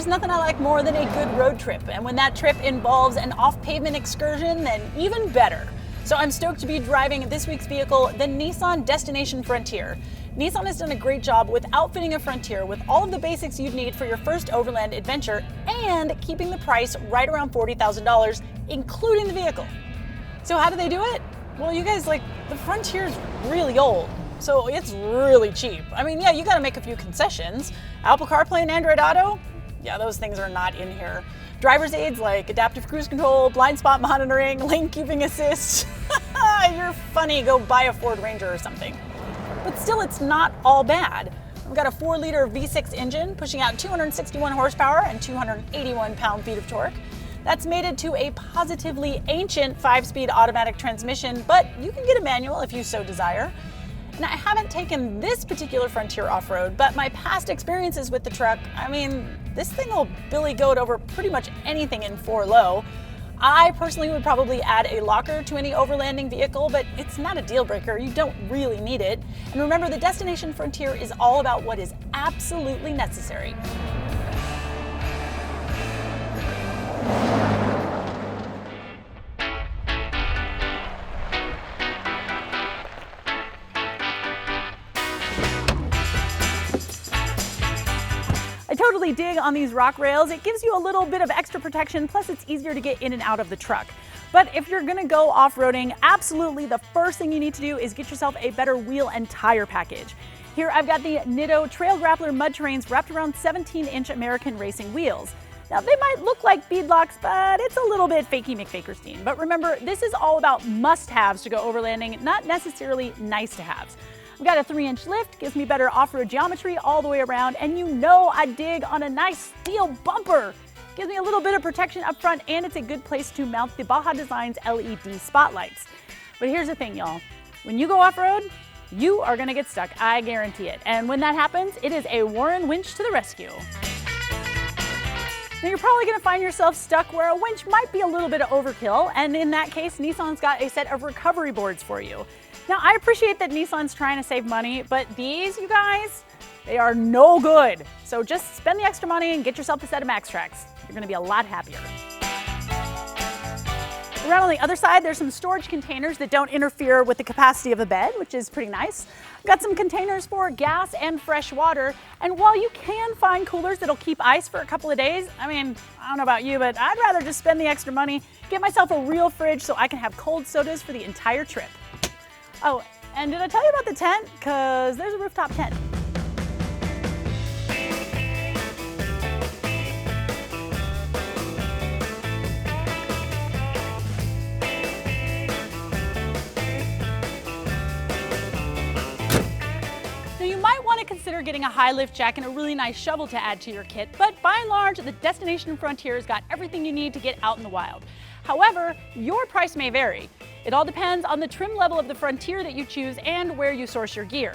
there's nothing I like more than a good road trip, and when that trip involves an off-pavement excursion, then even better. So I'm stoked to be driving this week's vehicle, the Nissan Destination Frontier. Nissan has done a great job with outfitting a Frontier with all of the basics you'd need for your first overland adventure and keeping the price right around $40,000, including the vehicle. So how do they do it? Well, you guys, the Frontier's really old, so it's really cheap. I mean, yeah, you gotta make a few concessions. Apple CarPlay and Android Auto? Yeah, those things are not in here. Driver's aids like adaptive cruise control, blind spot monitoring, lane keeping assist. You're funny, go buy a Ford Ranger or something. But still, it's not all bad. We've got a 4-liter V6 engine pushing out 261 horsepower and 281 pound-feet of torque. That's mated to a positively ancient 5-speed automatic transmission, but you can get a manual if you so desire. And I haven't taken this particular Frontier off-road, but my past experiences with the truck, I mean, this thing will billy goat over pretty much anything in 4-low. I personally would probably add a locker to any overlanding vehicle, but it's not a deal breaker. You don't really need it. And remember, the Destination Frontier is all about what is absolutely necessary. I totally dig on these rock rails. It gives you a little bit of extra protection, plus it's easier to get in and out of the truck. But if you're gonna go off-roading, absolutely the first thing you need to do is get yourself a better wheel and tire package. Here I've got the Nitto Trail Grappler mud terrains wrapped around 17-inch American racing wheels. Now they might look like beadlocks, but it's a little bit fakey McFakerstein. But remember, this is all about must-haves to go overlanding, not necessarily nice-to-haves. We've got a 3-inch lift, gives me better off-road geometry all the way around, and you know I dig on a nice steel bumper. Gives me a little bit of protection up front, and it's a good place to mount the Baja Designs LED spotlights. But here's the thing, y'all. When you go off-road, you are gonna get stuck, I guarantee it. And when that happens, it is a Warren winch to the rescue. Now you're probably gonna find yourself stuck where a winch might be a little bit of overkill, and in that case, Nissan's got a set of recovery boards for you. Now, I appreciate that Nissan's trying to save money, but these, you guys, they are no good. So just spend the extra money and get yourself a set of Max Tracks. You're gonna be a lot happier. Around on the other side, there's some storage containers that don't interfere with the capacity of a bed, which is pretty nice. I've got some containers for gas and fresh water. And while you can find coolers that'll keep ice for a couple of days, I mean, I don't know about you, but I'd rather just spend the extra money, get myself a real fridge so I can have cold sodas for the entire trip. Oh, and did I tell you about the tent? Because there's a rooftop tent. Now you might want to consider getting a high lift jack and a really nice shovel to add to your kit, but by and large, the Destination Frontier's got everything you need to get out in the wild. However, your price may vary. It all depends on the trim level of the Frontier that you choose and where you source your gear.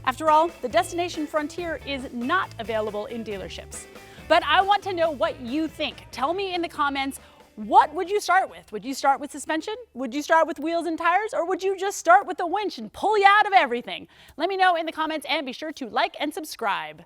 After all, the Destination Frontier is not available in dealerships. But I want to know what you think. Tell me in the comments, what would you start with? Would you start with suspension? Would you start with wheels and tires? Or would you just start with the winch and pull you out of everything? Let me know in the comments and be sure to like and subscribe.